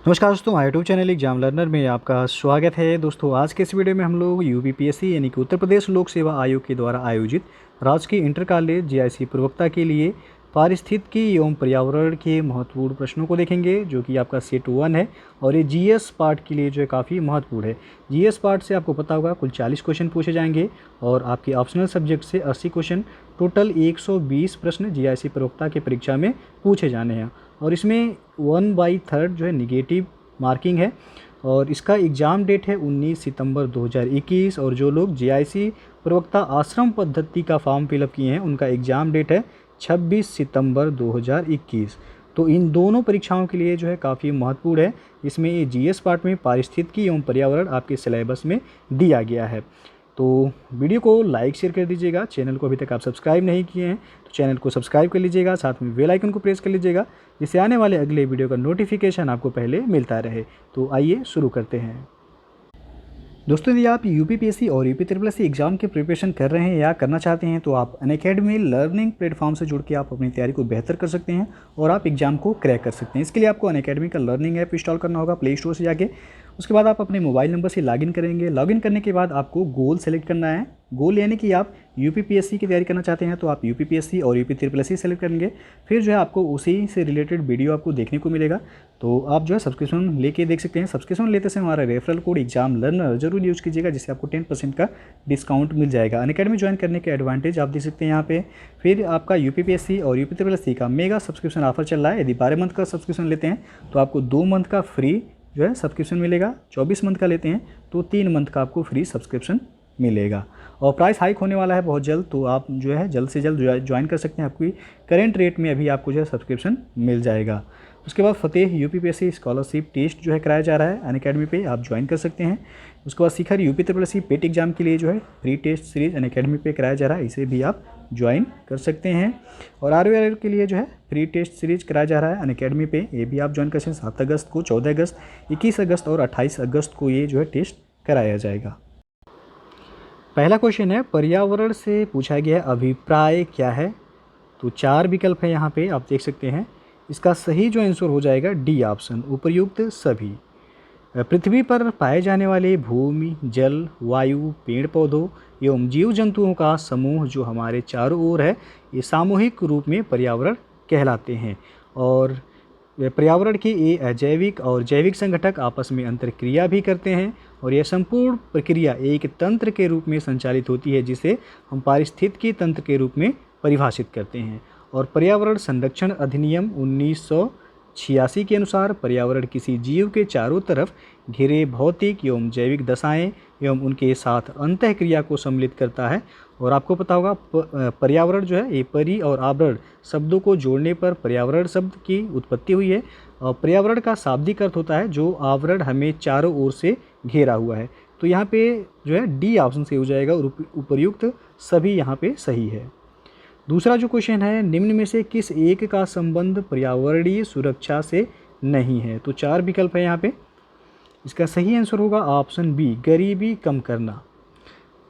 नमस्कार दोस्तों, हमारे यूट्यूब चैनल एग्जाम लर्नर में आपका स्वागत है। दोस्तों आज के इस वीडियो में हम लोग यूपीपीएससी यानी कि उत्तर प्रदेश लोक सेवा आयोग के द्वारा आयोजित राजकीय इंटर कॉलेज जीआईसी प्रवक्ता के लिए पारिस्थितिकी एवं पर्यावरण के महत्वपूर्ण प्रश्नों को देखेंगे, जो कि आपका सेट 1 है। और ये जीएस पार्ट के लिए जो है काफ़ी महत्वपूर्ण है। जीएस पार्ट से आपको पता होगा कुल 40 क्वेश्चन पूछे जाएंगे और आपके ऑप्शनल सब्जेक्ट से 80 क्वेश्चन, टोटल 120 प्रश्न जीआईसी प्रवक्ता की परीक्षा में पूछे जाने हैं। और इसमें 1/3 जो है निगेटिव मार्किंग है। और इसका एग्ज़ाम डेट है 19 सितंबर 2021। और जो लोग जीआईसी प्रवक्ता आश्रम पद्धति का फॉर्म फिलअप किए हैं उनका एग्ज़ाम डेट है 26 सितंबर 2021। तो इन दोनों परीक्षाओं के लिए जो है काफ़ी महत्वपूर्ण है। इसमें ये जीएस पार्ट में पारिस्थितिकी एवं पर्यावरण आपके सिलेबस में दिया गया है। तो वीडियो को लाइक शेयर कर दीजिएगा। चैनल को अभी तक आप सब्सक्राइब नहीं किए हैं तो चैनल को सब्सक्राइब कर लीजिएगा, साथ में बेल आइकन को प्रेस कर लीजिएगा, जिससे आने वाले अगले वीडियो का नोटिफिकेशन आपको पहले मिलता रहे। तो आइए शुरू करते हैं। दोस्तों यदि आप यूपीपीएससी और UP triple S C exam की प्रिपरेशन कर रहे हैं या करना चाहते हैं तो आप अनअकैडमी लर्निंग प्लेटफॉर्म से जुड़ के आप अपनी तैयारी को बेहतर कर सकते हैं और आप एग्जाम को क्रैक कर सकते हैं। इसके लिए आपको अनअकैडमी का लर्निंग ऐप इंस्टॉल करना होगा प्ले स्टोर से जाके। उसके बाद आप अपने मोबाइल नंबर से लॉगिन करेंगे। लॉगिन करने के बाद आपको गोल सेलेक्ट करना है। गोल यानी कि आप यूपीपीएससी की तैयारी करना चाहते हैं तो आप यूपीपीएससी और UP triple S C select करेंगे। फिर जो है आपको उसी से रिलेटेड वीडियो आपको देखने को मिलेगा। तो आप जो है सब्सक्रिप्शन लेके देख सकते हैं। सब्सक्रिप्शन लेते समय हमारा रेफरल कोड एग्जाम लर्नर जरूर यूज़ कीजिएगा, जिससे आपको 10% का डिस्काउंट मिल जाएगा। अनअकैडमी ज्वाइन करने के एडवांटेज आप देख सकते हैं यहाँ पे। फिर आपका यूपीपीएससी और यूपी ट्रिपल एस सी का मेगा सब्सक्रिप्शन ऑफर चल रहा है। यदि 12 मंथ का सब्सक्रिप्शन लेते हैं तो आपको 2 मंथ का फ्री जो है सब्सक्रिप्शन मिलेगा। 24 मंथ का लेते हैं तो 3 मंथ का आपको फ्री सब्सक्रिप्शन मिलेगा। और प्राइस हाइक होने वाला है बहुत जल्द, तो आप जो है जल्द से जल्द ज्वाइन कर सकते हैं। आपकी करेंट रेट में अभी आपको जो है सब्सक्रिप्शन मिल जाएगा। उसके बाद फतेह यूपीपीएससी स्कॉलरशिप टेस्ट जो है कराया जा रहा है अनअकैडमी पे, आप ज्वाइन कर सकते हैं। उसके बाद Shikhar UP triple S C PET exam के लिए जो है फ्री टेस्ट सीरीज अनअकैडमी पे कराया जा रहा है, इसे भी आप ज्वाइन कर सकते हैं। और आरओआर के लिए जो है फ्री टेस्ट सीरीज कराया जा रहा है अनअकैडमी पे, ये भी आप ज्वाइन कर सकते हैं। 7 अगस्त को, 14 अगस्त, 21 अगस्त और 28 अगस्त को ये जो है टेस्ट कराया जाएगा। पहला क्वेश्चन है पर्यावरण से पूछा गया अभिप्राय क्या है। तो 4 विकल्प है यहाँ पे, आप देख सकते हैं। इसका सही जो आंसर हो जाएगा डी ऑप्शन, उपर्युक्त सभी। पृथ्वी पर पाए जाने वाले भूमि, जल, वायु, पेड़ पौधों एवं जीव जंतुओं का समूह जो हमारे चारों ओर है, ये सामूहिक रूप में पर्यावरण कहलाते हैं। और पर्यावरण के ये अजैविक और जैविक संगठक आपस में अंतरक्रिया भी करते हैं और यह संपूर्ण प्रक्रिया एक तंत्र के रूप में संचालित होती है, जिसे हम पारिस्थितिकी तंत्र के रूप में परिभाषित करते हैं। और पर्यावरण संरक्षण अधिनियम 1986 के अनुसार पर्यावरण किसी जीव के चारों तरफ घिरे भौतिक एवं जैविक दशाएं एवं उनके साथ अंतःक्रिया को सम्मिलित करता है। और आपको पता होगा पर्यावरण जो है ये परि और आवरण शब्दों को जोड़ने पर पर्यावरण शब्द की उत्पत्ति हुई है। और पर्यावरण का शाब्दिक अर्थ होता है जो आवरण हमें चारों ओर से घेरा हुआ है। तो यहाँ पे जो है डी ऑप्शन से हो जाएगा और उपर्युक्त सभी यहाँ पे सही है। दूसरा जो क्वेश्चन है, निम्न में से किस एक का संबंध पर्यावरणीय सुरक्षा से नहीं है। तो 4 विकल्प है यहाँ पे। इसका सही आंसर होगा ऑप्शन बी, गरीबी कम करना।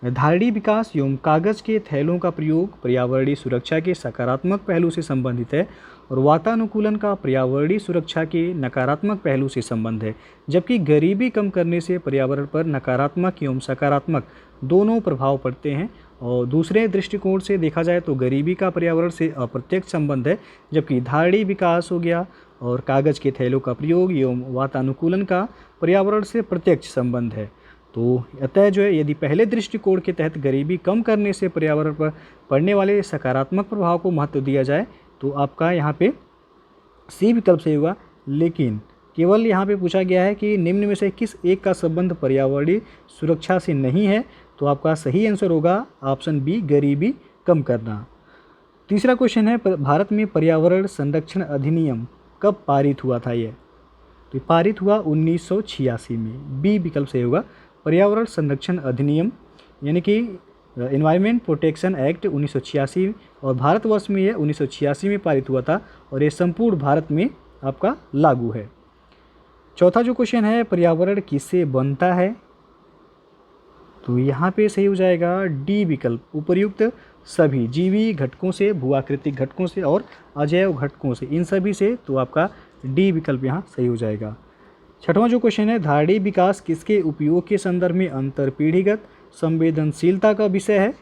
धारणी विकास एवं कागज के थैलों का प्रयोग पर्यावरणीय सुरक्षा के सकारात्मक पहलू से संबंधित है और वातानुकूलन का पर्यावरणीय सुरक्षा के नकारात्मक पहलू से संबंध है। जबकि गरीबी कम करने से पर्यावरण पर नकारात्मक एवं सकारात्मक दोनों प्रभाव पड़ते हैं। और दूसरे दृष्टिकोण से देखा जाए तो गरीबी का पर्यावरण से अप्रत्यक्ष संबंध है, जबकि धारणी विकास हो गया और कागज के थैलों का प्रयोग एवं वातानुकूलन का पर्यावरण से प्रत्यक्ष संबंध है। तो अतः जो है यदि पहले दृष्टिकोण के तहत गरीबी कम करने से पर्यावरण पर पड़ने वाले सकारात्मक प्रभाव को महत्व दिया जाए तो आपका यहाँ पे सी विकल्प सही होगा। लेकिन केवल यहाँ पे पूछा गया है कि निम्न में से किस एक का संबंध पर्यावरणीय सुरक्षा से नहीं है, तो आपका सही आंसर होगा ऑप्शन बी, गरीबी कम करना। तीसरा क्वेश्चन है भारत में पर्यावरण संरक्षण अधिनियम कब पारित हुआ था। ये तो पारित हुआ 1986 में, बी विकल्प सही होगा। पर्यावरण संरक्षण अधिनियम यानी कि एनवायरनमेंट प्रोटेक्शन एक्ट 1986 और भारतवर्ष में यह 1986 में पारित हुआ था और ये संपूर्ण भारत में आपका लागू है। चौथा जो क्वेश्चन है, पर्यावरण किससे बनता है। तो यहाँ पे सही हो जाएगा डी विकल्प, उपर्युक्त सभी जीवी घटकों से, भूआकृतिक घटकों से और अजैव घटकों से, इन सभी से। तो आपका डी विकल्प यहाँ सही हो जाएगा। छठवां जो क्वेश्चन है, धारणी विकास किसके उपयोग के संदर्भ में अंतरपीढ़ीगत संवेदनशीलता का विषय है?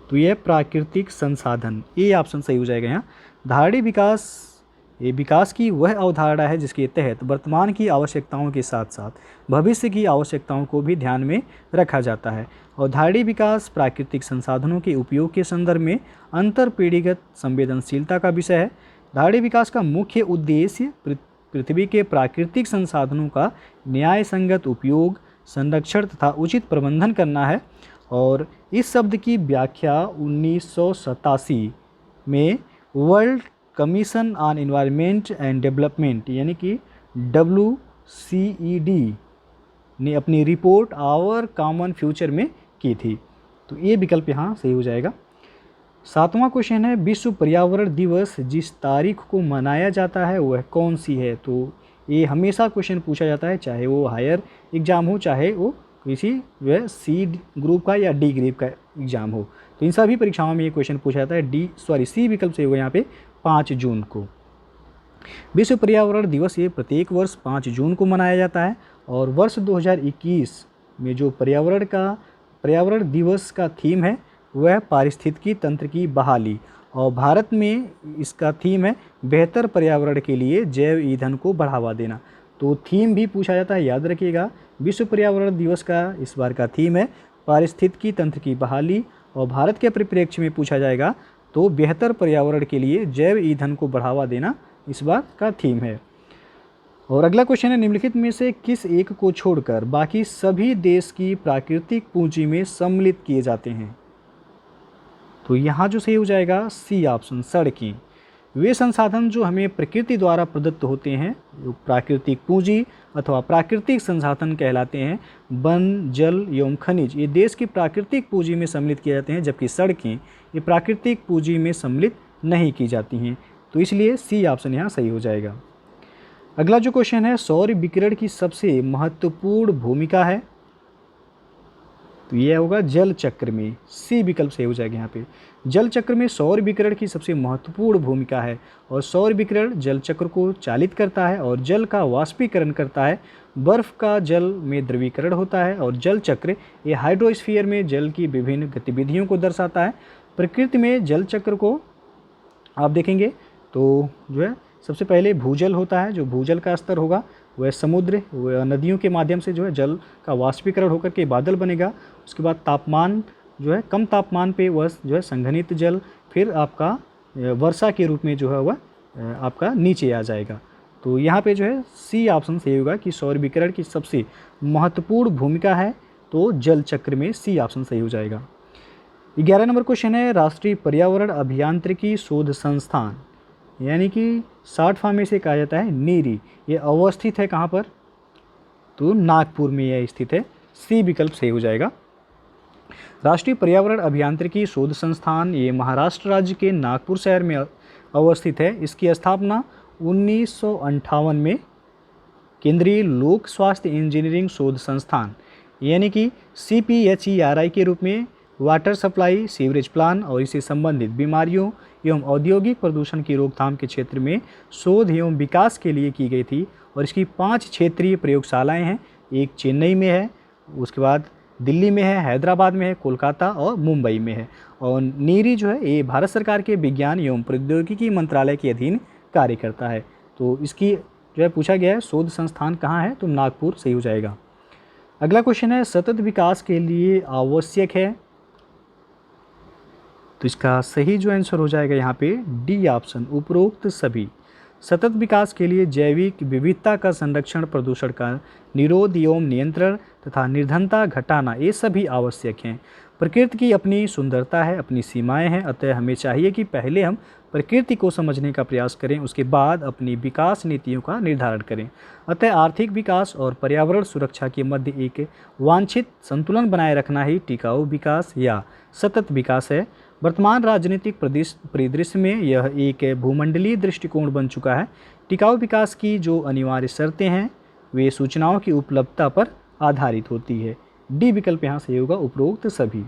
तो यह प्राकृतिक संसाधन, ये ऑप्शन सही हो जाएगा यहाँ। धारणी विकास ये विकास की वह अवधारणा है जिसके तहत वर्तमान की आवश्यकताओं के साथ साथ भविष्य की आवश्यकताओं को भी ध्यान में रखा जाता है। और धारणी विकास प्राकृतिक संसाधनों के उपयोग के संदर्भ में अंतरपीढ़ीगत संवेदनशीलता का विषय है। धारणी विकास का मुख्य उद्देश्य पृथ्वी के प्राकृतिक संसाधनों का न्याय संगत उपयोग, संरक्षण तथा उचित प्रबंधन करना है। और इस शब्द की व्याख्या 1987 में world commission on environment and development यानी कि WCED ने अपनी रिपोर्ट आवर कॉमन फ्यूचर में की थी। तो ये विकल्प यहाँ सही हो जाएगा। सातवां क्वेश्चन है, विश्व पर्यावरण दिवस जिस तारीख को मनाया जाता है वह कौन सी है? तो ये हमेशा क्वेश्चन पूछा जाता है, चाहे वो हायर एग्ज़ाम हो, चाहे वो किसी जो है C ग्रुप का या D ग्रुप का एग्ज़ाम हो। तो इन सभी परीक्षाओं में ये क्वेश्चन पूछा जाता है। C विकल्प से होगा यहाँ पे 5 जून को। विश्व पर्यावरण दिवस ये प्रत्येक वर्ष 5 जून को मनाया जाता है। और वर्ष 2021 में जो पर्यावरण दिवस का थीम है वह पारिस्थितिकी तंत्र की बहाली, और भारत में इसका थीम है बेहतर पर्यावरण के लिए जैव ईंधन को बढ़ावा देना। तो थीम भी पूछा जाता है, याद रखिएगा। विश्व पर्यावरण दिवस का इस बार का थीम है पारिस्थितिकी तंत्र की बहाली, और भारत के परिप्रेक्ष्य में पूछा जाएगा तो बेहतर पर्यावरण के लिए जैव ईंधन को बढ़ावा देना इस बार का थीम है। और अगला क्वेश्चन है, निम्नलिखित में से किस एक को छोड़कर बाकी सभी देश की प्राकृतिक पूंजी में सम्मिलित किए जाते हैं? तो यहाँ जो सही हो जाएगा C ऑप्शन, सड़कें। वे संसाधन जो हमें प्रकृति द्वारा प्रदत्त होते हैं, जो प्राकृतिक पूंजी अथवा प्राकृतिक संसाधन कहलाते हैं। वन, जल एवं खनिज ये देश की प्राकृतिक पूंजी में सम्मिलित किए जाते हैं, जबकि सड़कें ये प्राकृतिक पूंजी में सम्मिलित नहीं की जाती हैं। तो इसलिए C ऑप्शन यहाँ सही हो जाएगा। अगला जो क्वेश्चन है, सौर विकिरण की सबसे महत्वपूर्ण भूमिका है? तो यह होगा जल चक्र में। C विकल्प सही हो जाएगा यहाँ पे। जल चक्र में सौर विकिरण की सबसे महत्वपूर्ण भूमिका है, और सौर विकिरण जल चक्र को चालित करता है और जल का वाष्पीकरण करता है। बर्फ का जल में द्रवीकरण होता है, और जल चक्र ये हाइड्रोस्फीयर में जल की विभिन्न गतिविधियों को दर्शाता है। प्रकृति में जल चक्र को आप देखेंगे तो जो है सबसे पहले भूजल होता है, जो भूजल का स्तर होगा वह समुद्र वह नदियों के माध्यम से जो है जल का वाष्पीकरण होकर के बादल बनेगा। उसके बाद तापमान जो है कम तापमान पे वह जो है संघनित जल फिर आपका वर्षा के रूप में जो है वह आपका नीचे आ जाएगा। तो यहाँ पे जो है C ऑप्शन सही होगा कि सौर विकिरण की सबसे महत्वपूर्ण भूमिका है, तो जल चक्र में C ऑप्शन सही हो जाएगा। 11 नंबर क्वेश्चन है, राष्ट्रीय पर्यावरण अभियांत्रिकी शोध संस्थान यानी कि शॉर्ट फॉर्म में से कहा जाता है नीरी, ये अवस्थित है कहाँ पर? तो नागपुर में यह स्थित है। C विकल्प सही हो जाएगा। राष्ट्रीय पर्यावरण अभियांत्रिकी शोध संस्थान ये महाराष्ट्र राज्य के नागपुर शहर में अवस्थित है। इसकी स्थापना 1958 में केंद्रीय लोक स्वास्थ्य इंजीनियरिंग शोध संस्थान यानी कि CPHERI के रूप में वाटर सप्लाई, सीवरेज प्लान और इससे संबंधित बीमारियों एवं औद्योगिक प्रदूषण की रोकथाम के क्षेत्र में शोध एवं विकास के लिए की गई थी। और इसकी 5 क्षेत्रीय प्रयोगशालाएं हैं, एक चेन्नई में है, उसके बाद दिल्ली में है, हैदराबाद में है, कोलकाता और मुंबई में है। और नीरी जो है ये भारत सरकार के विज्ञान एवं प्रौद्योगिकी मंत्रालय के अधीन कार्य करता है। तो इसकी जो है पूछा गया है शोध संस्थान कहाँ है, तो नागपुर सही हो जाएगा। अगला क्वेश्चन है, सतत विकास के लिए आवश्यक है? तो इसका सही जो आंसर हो जाएगा यहाँ पे D ऑप्शन, उपरोक्त सभी। सतत विकास के लिए जैविक विविधता का संरक्षण, प्रदूषण का निरोध एवं नियंत्रण तथा निर्धनता घटाना ये सभी आवश्यक हैं। प्रकृति की अपनी सुंदरता है, अपनी सीमाएं हैं, अतः हमें चाहिए कि पहले हम प्रकृति को समझने का प्रयास करें, उसके बाद अपनी विकास नीतियों का निर्धारण करें। अतः आर्थिक विकास और पर्यावरण सुरक्षा के मध्य एक वांछित संतुलन बनाए रखना ही टिकाऊ विकास या सतत विकास है। वर्तमान राजनीतिक परिदृश्य में यह एक भूमंडलीय दृष्टिकोण बन चुका है। टिकाऊ विकास की जो अनिवार्य शर्तें हैं वे सूचनाओं की उपलब्धता पर आधारित होती है। D विकल्प यहाँ सही होगा, उपरोक्त सभी।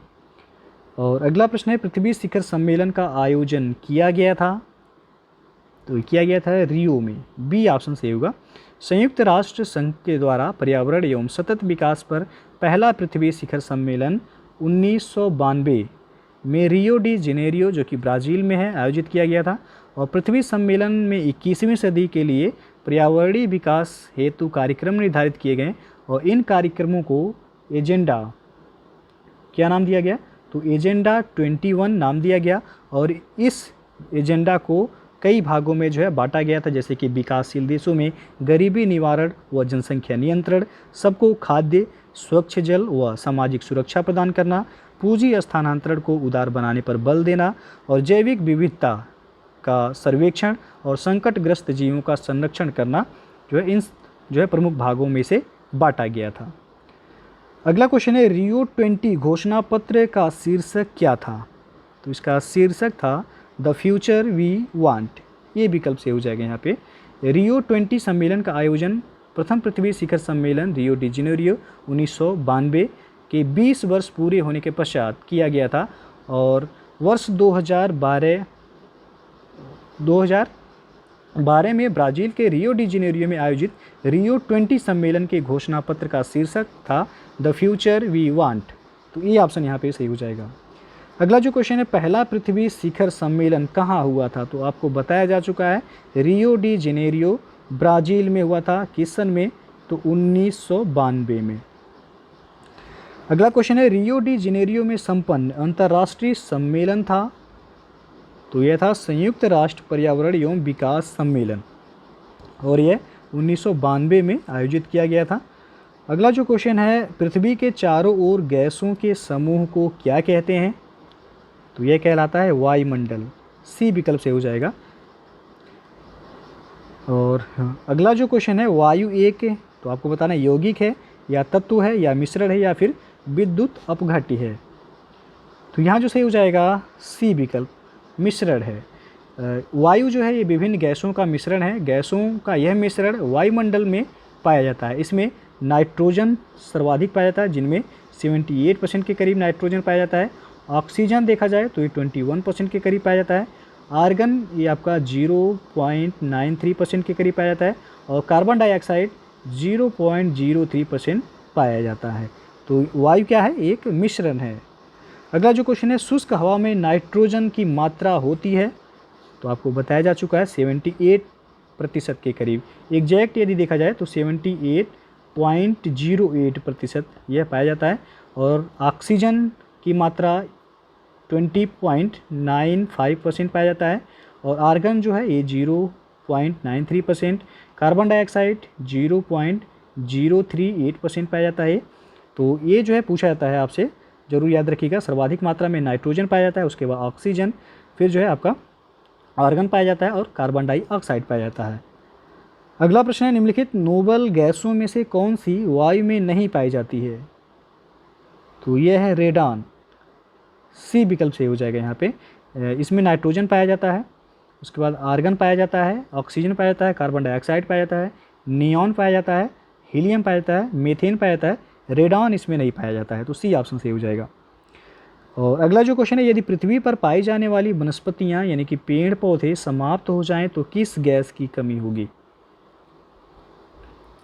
और अगला प्रश्न है, पृथ्वी शिखर सम्मेलन का आयोजन किया गया था? तो किया गया था रियो में। बी ऑप्शन सही होगा। संयुक्त राष्ट्र संघ के द्वारा पर्यावरण एवं सतत विकास पर पहला पृथ्वी शिखर सम्मेलन 1992 में रियो डी जेनेरियो जो कि ब्राज़ील में है आयोजित किया गया था। और पृथ्वी सम्मेलन में 21वीं सदी के लिए पर्यावरणीय विकास हेतु कार्यक्रम निर्धारित किए गए और इन कार्यक्रमों को एजेंडा क्या नाम दिया गया, तो एजेंडा 21 नाम दिया गया। और इस एजेंडा को कई भागों में जो है बांटा गया था, जैसे कि विकासशील देशों में गरीबी निवारण व जनसंख्या नियंत्रण, सबको खाद्य स्वच्छ जल व सामाजिक सुरक्षा प्रदान करना, पूंजी स्थानांतरण को उदार बनाने पर बल देना और जैविक विविधता का सर्वेक्षण और संकटग्रस्त जीवों का संरक्षण करना जो है इन जो है प्रमुख भागों में से बांटा गया था। अगला क्वेश्चन है रियो 20 घोषणा पत्र का शीर्षक क्या था, तो इसका शीर्षक था द फ्यूचर वी वांट। ये विकल्प से हो जाएगा यहाँ पे। रियो 20 सम्मेलन का आयोजन प्रथम पृथ्वी शिखर सम्मेलन रियो डी जेनेरियो 1992 के 20 वर्ष पूरे होने के पश्चात किया गया था और वर्ष 2012 में ब्राज़ील के रियो डी जेनेरियो में आयोजित रियो 20 सम्मेलन के घोषणा पत्र का शीर्षक था द फ्यूचर वी वांट। तो ये ऑप्शन यहाँ पे सही हो जाएगा। अगला जो क्वेश्चन है पहला पृथ्वी शिखर सम्मेलन कहाँ हुआ था, तो आपको बताया जा चुका है रियो डी जेनेरियो ब्राज़ील में हुआ था। किस सन में, तो 1992 में। अगला क्वेश्चन है रियो डी जेनेरियो में संपन्न अंतर्राष्ट्रीय सम्मेलन था, तो यह था संयुक्त राष्ट्र पर्यावरण एवं विकास सम्मेलन और यह 1992 में आयोजित किया गया था। अगला जो क्वेश्चन है पृथ्वी के चारों ओर गैसों के समूह को क्या कहते हैं, तो यह कहलाता है वायुमंडल। सी विकल्प से हो जाएगा। और अगला जो क्वेश्चन है वायु एक, तो आपको बताना यौगिक है या तत्व है या मिश्रण है या फिर विद्युत अपघट्य है। तो यहाँ जो सही हो जाएगा सी विकल्प, मिश्रण है। वायु जो है ये विभिन्न गैसों का मिश्रण है। गैसों का यह मिश्रण वायुमंडल में पाया जाता है। इसमें नाइट्रोजन सर्वाधिक पाया जाता है, जिनमें 78% के करीब नाइट्रोजन पाया जाता है। ऑक्सीजन देखा जाए तो ये 21% के करीब पाया जाता है। आर्गन ये आपका 0.93% के करीब पाया जाता है और कार्बन डाइऑक्साइड 0.03% पाया जाता है। तो वायु क्या है, एक मिश्रण है। अगला जो क्वेश्चन है शुष्क हवा में नाइट्रोजन की मात्रा होती है, तो आपको बताया जा चुका है 78% के करीब। एग्जैक्ट यदि देखा जाए तो 78.08% यह पाया जाता है और ऑक्सीजन की मात्रा 20.95% पाया जाता है और आर्गन जो है ये 0.93%, कार्बन डाइऑक्साइड 0.038% पाया जाता है। तो ये जो है पूछा जाता है आपसे, जरूर याद रखिएगा। सर्वाधिक मात्रा में नाइट्रोजन पाया जाता है, उसके बाद ऑक्सीजन, फिर जो है आपका आर्गन पाया जाता है और कार्बन डाइऑक्साइड पाया जाता है। अगला प्रश्न है निम्नलिखित नोबल गैसों में से कौन सी वायु में नहीं पाई जाती है, तो यह है रेडान। सी विकल्प से हो जाएगा यहाँ पे। इसमें नाइट्रोजन पाया जाता है, उसके बाद आर्गन पाया जाता है, ऑक्सीजन पाया जाता है, कार्बन डाइऑक्साइड पाया जाता है, नियॉन पाया जाता है, हीलियम पाया जाता है, मीथेन पाया जाता है, रेडॉन इसमें नहीं पाया जाता है। तो सी ऑप्शन सही हो जाएगा। और अगला जो क्वेश्चन है यदि पृथ्वी पर पाई जाने वाली वनस्पतियाँ यानी कि पेड़ पौधे समाप्त हो जाएं तो किस गैस की कमी होगी,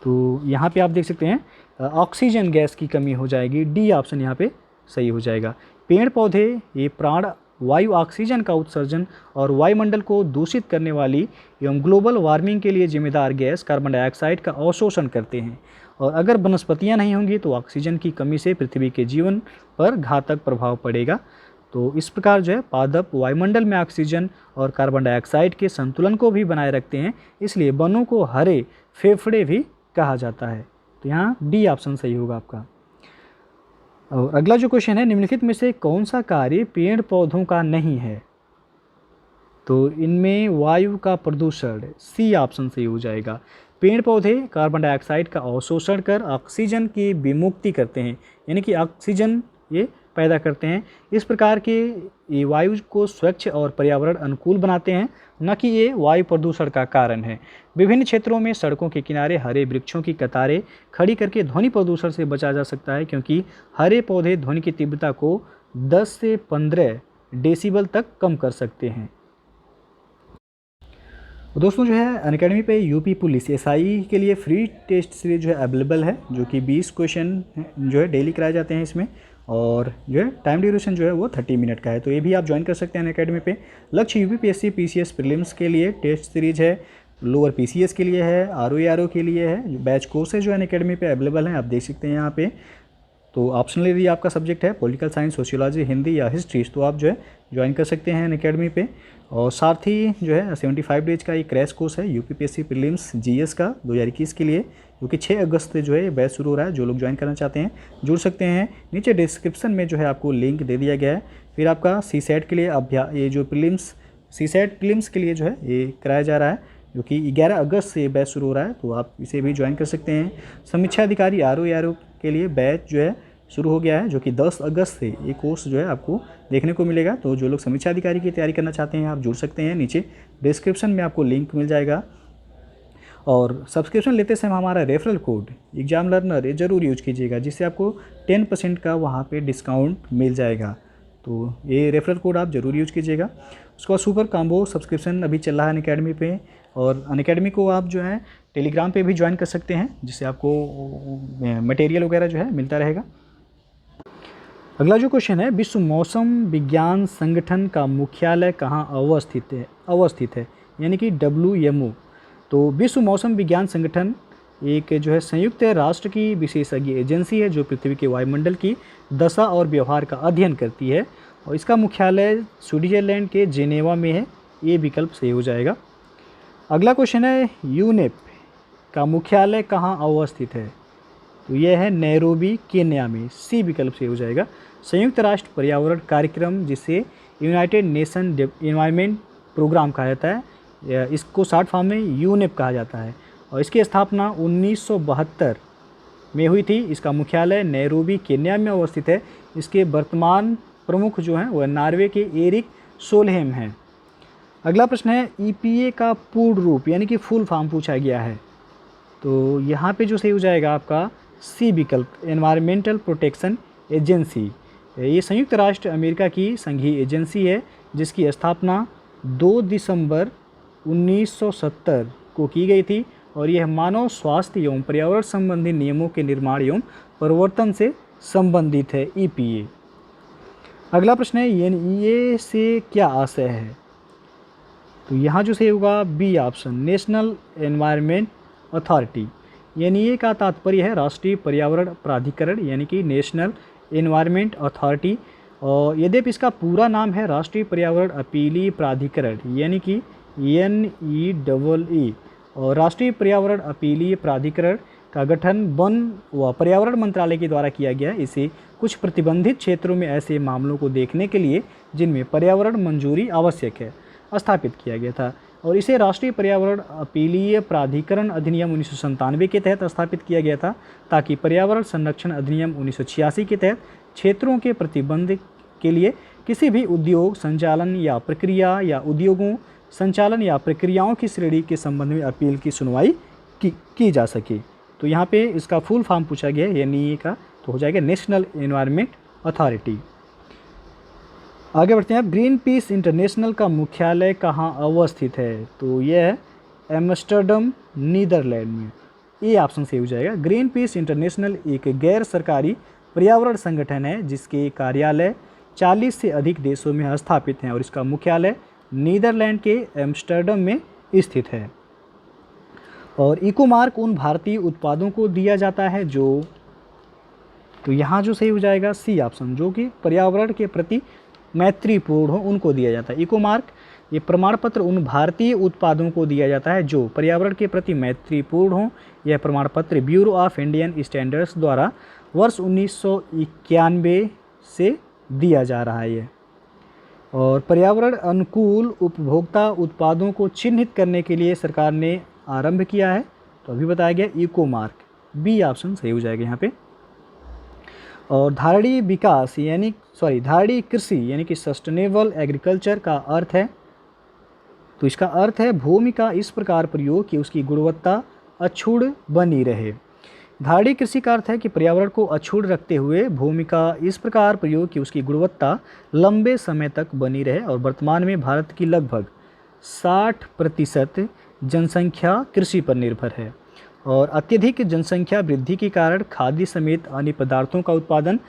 तो यहाँ पे आप देख सकते हैं ऑक्सीजन गैस की कमी हो जाएगी। डी ऑप्शन यहाँ पे सही हो जाएगा। पेड़ पौधे ये प्राण वायु ऑक्सीजन का उत्सर्जन और वायुमंडल को दूषित करने वाली एवं ग्लोबल वार्मिंग के लिए जिम्मेदार गैस कार्बन डाइऑक्साइड का अवशोषण करते हैं और अगर वनस्पतियाँ नहीं होंगी तो ऑक्सीजन की कमी से पृथ्वी के जीवन पर घातक प्रभाव पड़ेगा। तो इस प्रकार जो है पादप वायुमंडल में ऑक्सीजन और कार्बन डाइऑक्साइड के संतुलन को भी बनाए रखते हैं, इसलिए वनों को हरे फेफड़े भी कहा जाता है। तो यहाँ डी ऑप्शन सही होगा आपका। और अगला जो क्वेश्चन है निम्नलिखित में से कौन सा कार्य पेड़ पौधों का नहीं है, तो इनमें वायु का प्रदूषण, सी ऑप्शन सही हो जाएगा। पेड़ पौधे कार्बन डाइऑक्साइड का अवशोषण कर ऑक्सीजन की विमुक्ति करते हैं, यानी कि ऑक्सीजन ये पैदा करते हैं। इस प्रकार के ये वायु को स्वच्छ और पर्यावरण अनुकूल बनाते हैं, न कि ये वायु प्रदूषण का कारण है। विभिन्न क्षेत्रों में सड़कों के किनारे हरे वृक्षों की कतारें खड़ी करके ध्वनि प्रदूषण से बचा जा सकता है, क्योंकि हरे पौधे ध्वनि की तीव्रता को 10 से 15 डेसिबल तक कम कर सकते हैं। दोस्तों जो है अनअकैडमी पे यूपी पुलिस एसआई के लिए फ्री टेस्ट सीरीज जो है अवेलेबल है, जो कि 20 क्वेश्चन जो है डेली कराए जाते हैं इसमें, और जो है टाइम ड्यूरेशन जो है वो 30 मिनट का है। तो ये भी आप ज्वाइन कर सकते हैं अनअकैडमी पे। लक्ष्य यूपीपीएससी पीसीएस प्रीलिम्स के लिए टेस्ट सीरीज है, लोअर पीसीएस के लिए है, आरओ के लिए है। बैच कोर्सेज जो अनअकैडमी पे अवेलेबल हैं, आप देख सकते हैं यहाँ पे। तो ऑप्शनल यदि आपका सब्जेक्ट है पॉलिटिकल साइंस, सोशियोलॉजी, हिंदी या हिस्ट्री, तो आप जो है ज्वाइन कर सकते हैं अनअकैडमी पे। और साथ ही जो है 75 डेज का एक क्रैश कोर्स है यूपीपीएससी प्रीलिम्स जीएस का 2021 के लिए, जो कि 6 अगस्त से जो है बैच शुरू हो रहा है। जो लोग ज्वाइन करना चाहते हैं जुड़ सकते हैं। नीचे डिस्क्रिप्शन में जो है आपको लिंक दे दिया गया है। फिर आपका सीसेट के लिए ये जो सीसेट प्रीलिम्स के लिए जो है ये कराया जा रहा है, जो कि 11 अगस्त से बैच शुरू हो रहा है, तो आप इसे भी ज्वाइन कर सकते हैं। समीक्षा अधिकारी आरओ के लिए बैच जो है शुरू हो गया है, जो कि 10 अगस्त से ये कोर्स जो है आपको देखने को मिलेगा। तो जो लोग समीक्षा अधिकारी की तैयारी करना चाहते हैं आप जुड़ सकते हैं। नीचे डिस्क्रिप्शन में आपको लिंक मिल जाएगा। और सब्सक्रिप्शन लेते समय हमारा रेफरल कोड एग्जाम लर्नर ये ज़रूर यूज कीजिएगा, जिससे आपको 10% का वहाँ पे डिस्काउंट मिल जाएगा। तो ये रेफरल कोड आप ज़रूर यूज कीजिएगा। उसके बाद सुपर कॉम्बो सब्सक्रिप्शन अभी चल रहा है अनअकैडमी पे, और अनअकैडमी को आप जो है टेलीग्राम पे भी ज्वाइन कर सकते हैं, जिससे आपको मटेरियल वगैरह जो है मिलता रहेगा। अगला जो क्वेश्चन है, विश्व मौसम विज्ञान संगठन का मुख्यालय कहाँ अवस्थित है, यानी कि WMO। तो विश्व मौसम विज्ञान संगठन एक जो है संयुक्त राष्ट्र की विशेषज्ञ एजेंसी है, जो पृथ्वी के वायुमंडल की दशा और व्यवहार का अध्ययन करती है, और इसका मुख्यालय स्विट्जरलैंड के जेनेवा में है। ये विकल्प सही हो जाएगा। अगला क्वेश्चन है, यूनेप का मुख्यालय कहाँ अवस्थित है, तो यह है नैरोबी केन्या में। सी विकल्प से हो जाएगा। संयुक्त राष्ट्र पर्यावरण कार्यक्रम, जिसे यूनाइटेड नेशन एनवायरनमेंट प्रोग्राम कहा जाता है, इसको शॉर्ट फॉर्म में यूनेप कहा जाता है, और इसकी स्थापना 1972 में हुई थी। इसका मुख्यालय नैरोबी केन्या में अवस्थित है। इसके वर्तमान प्रमुख जो हैं वह नॉर्वे के एरिक सोलहेम हैं। अगला प्रश्न है, EPA का पूर्ण रूप यानी कि फुल फॉर्म पूछा गया है, तो यहाँ पे जो सही हो जाएगा आपका सी विकल्प, एनवायरमेंटल प्रोटेक्शन एजेंसी। ये संयुक्त राष्ट्र अमेरिका की संघीय एजेंसी है, जिसकी स्थापना 2 दिसंबर 1970 को की गई थी, और यह मानव स्वास्थ्य एवं पर्यावरण संबंधी नियमों के निर्माण एवं प्रवर्तन से संबंधित है EPA। अगला प्रश्न है, NEA से क्या आशय है, तो यहाँ जो सही होगा B option, national environment authority. NEA का तात्पर्य है राष्ट्रीय पर्यावरण प्राधिकरण, यानी कि नेशनल एनवायरनमेंट अथॉरिटी, और यद्यपि इसका पूरा नाम है राष्ट्रीय पर्यावरण अपीलीय प्राधिकरण, यानी कि NEEE। और राष्ट्रीय पर्यावरण अपीलीय प्राधिकरण का गठन वन व पर्यावरण मंत्रालय के द्वारा किया गया है। इसे कुछ प्रतिबंधित क्षेत्रों में ऐसे मामलों को देखने के लिए जिनमें पर्यावरण मंजूरी आवश्यक है स्थापित किया गया था, और इसे राष्ट्रीय पर्यावरण अपीलीय प्राधिकरण अधिनियम 1997 के तहत स्थापित किया गया था, ताकि पर्यावरण संरक्षण अधिनियम 1986 के तहत क्षेत्रों के प्रतिबंध के लिए किसी भी उद्योग संचालन या प्रक्रिया या उद्योगों संचालन या प्रक्रियाओं की श्रेणी के संबंध में अपील की सुनवाई की जा सके। तो यहाँ पे इसका फुल फॉर्म पूछा गया है NEA का, तो हो जाएगा नेशनल एनवायरनमेंट अथॉरिटी। आगे बढ़ते हैं। अब ग्रीन पीस इंटरनेशनल का मुख्यालय कहाँ अवस्थित है, तो यह है एम्स्टर्डम नीदरलैंड में। ये ऑप्शन सही हो जाएगा। ग्रीन पीस इंटरनेशनल एक गैर सरकारी पर्यावरण संगठन है, जिसके कार्यालय 40 से अधिक देशों में स्थापित हैं, और इसका मुख्यालय नीदरलैंड के एम्स्टर्डम में स्थित है। और इकोमार्क उन भारतीय उत्पादों को दिया जाता है जो, तो यहाँ जो सही हो जाएगा सी ऑप्शन, जो कि पर्यावरण के प्रति मैत्रीपूर्ण हो, उनको दिया जाता है। इकोमार्क ये प्रमाण पत्र उन भारतीय उत्पादों को दिया जाता है जो पर्यावरण के प्रति मैत्रीपूर्ण हो। यह प्रमाण पत्र ब्यूरो ऑफ इंडियन स्टैंडर्ड्स द्वारा वर्ष 1991 से दिया जा रहा है। और पर्यावरण अनुकूल उपभोक्ता उत्पादों को चिन्हित करने के लिए सरकार ने आरंभ किया है, तो अभी बताया गया इकोमार्क, बी ऑप्शन सही हो जाएगा यहाँ पे। और धारणी कृषि यानी कि सस्टेनेबल एग्रीकल्चर का अर्थ है, तो इसका अर्थ है भूमि का इस प्रकार प्रयोग कि उसकी गुणवत्ता अक्षुण्ण बनी रहे। धारणी कृषि का अर्थ है कि पर्यावरण को अक्षुण्ण रखते हुए भूमि का इस प्रकार प्रयोग कि उसकी गुणवत्ता लंबे समय तक बनी रहे। और वर्तमान में भारत की लगभग 60% जनसंख्या कृषि पर निर्भर है और अत्यधिक जनसंख्या वृद्धि के कारण खाद्य समेत अन्य पदार्थों का उत्पादन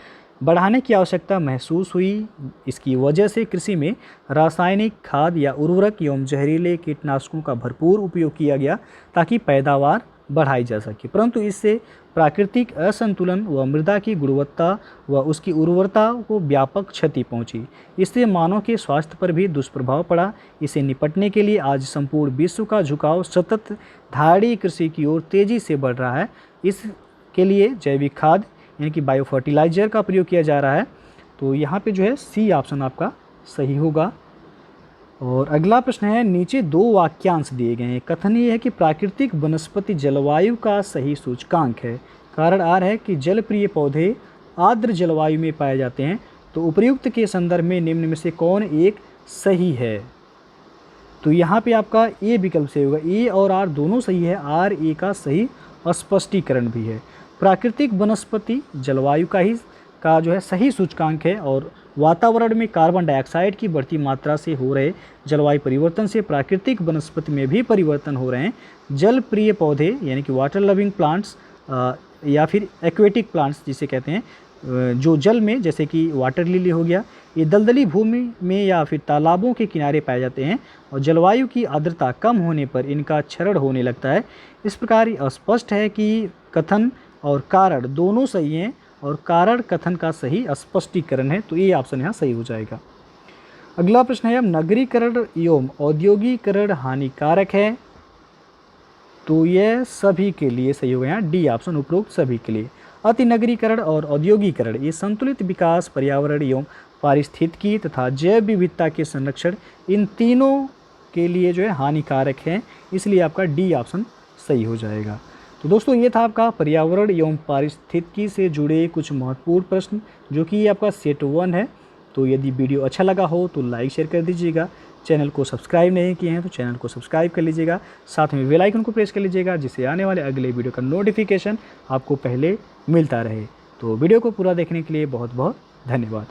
बढ़ाने की आवश्यकता महसूस हुई। इसकी वजह से कृषि में रासायनिक खाद या उर्वरक एवं जहरीले कीटनाशकों का भरपूर उपयोग किया गया ताकि पैदावार बढ़ाई जा सके, परंतु इससे प्राकृतिक असंतुलन व मृदा की गुणवत्ता व उसकी उर्वरता को व्यापक क्षति पहुंची। इससे मानव के स्वास्थ्य पर भी दुष्प्रभाव पड़ा। इसे निपटने के लिए आज संपूर्ण विश्व का झुकाव सतत धाड़ी कृषि की ओर तेजी से बढ़ रहा है। इसके लिए जैविक खाद यानी कि बायो फर्टिलाइजर का प्रयोग किया जा रहा है। तो यहाँ पे जो है सी ऑप्शन आपका सही होगा। और अगला प्रश्न है, नीचे 2 वाक्यांश दिए गए हैं। कथन ये है कि प्राकृतिक वनस्पति जलवायु का सही सूचकांक है। कारण आर है कि जलप्रिय पौधे आर्द्र जलवायु में पाए जाते हैं। तो उपर्युक्त के संदर्भ में निम्न में से कौन एक सही है? तो यहाँ पे आपका ए विकल्प सही होगा। ए और आर दोनों सही है। आर ए का सही स्पष्टीकरण भी है। प्राकृतिक वनस्पति जलवायु का जो है सही सूचकांक है और वातावरण में कार्बन डाइऑक्साइड की बढ़ती मात्रा से हो रहे जलवायु परिवर्तन से प्राकृतिक वनस्पति में भी परिवर्तन हो रहे हैं। जल प्रिय पौधे यानी कि वाटर लविंग प्लांट्स या फिर एक्वेटिक प्लांट्स जिसे कहते हैं, जो जल में, जैसे कि वाटर लिली हो गया, ये दलदली भूमि में या फिर तालाबों के किनारे पाए जाते हैं और जलवायु की आर्द्रता कम होने पर इनका क्षरण होने लगता है। इस प्रकार स्पष्ट है कि कथन और कारण दोनों सही हैं और कारण कथन का सही स्पष्टीकरण है। तो ये ऑप्शन यहाँ सही हो जाएगा। अगला प्रश्न है, अब नगरीकरण एवं औद्योगिकरण हानिकारक है। तो यह सभी के लिए सही होगा। यहाँ डी ऑप्शन उपरोक्त सभी के लिए। अति नगरीकरण और औद्योगिकरण ये संतुलित विकास, पर्यावरण एवं पारिस्थितिकी तथा जैव विविधता के संरक्षण, इन तीनों के लिए जो है हानिकारक है। इसलिए आपका डी ऑप्शन सही हो जाएगा। तो दोस्तों ये था आपका पर्यावरण एवं पारिस्थितिकी से जुड़े कुछ महत्वपूर्ण प्रश्न, जो कि आपका सेट 1 है। तो यदि वीडियो अच्छा लगा हो तो लाइक शेयर कर दीजिएगा। चैनल को सब्सक्राइब नहीं किए हैं तो चैनल को सब्सक्राइब कर लीजिएगा। साथ में बेल आइकन को प्रेस कर लीजिएगा, जिससे आने वाले अगले वीडियो का नोटिफिकेशन आपको पहले मिलता रहे। तो वीडियो को पूरा देखने के लिए बहुत बहुत धन्यवाद।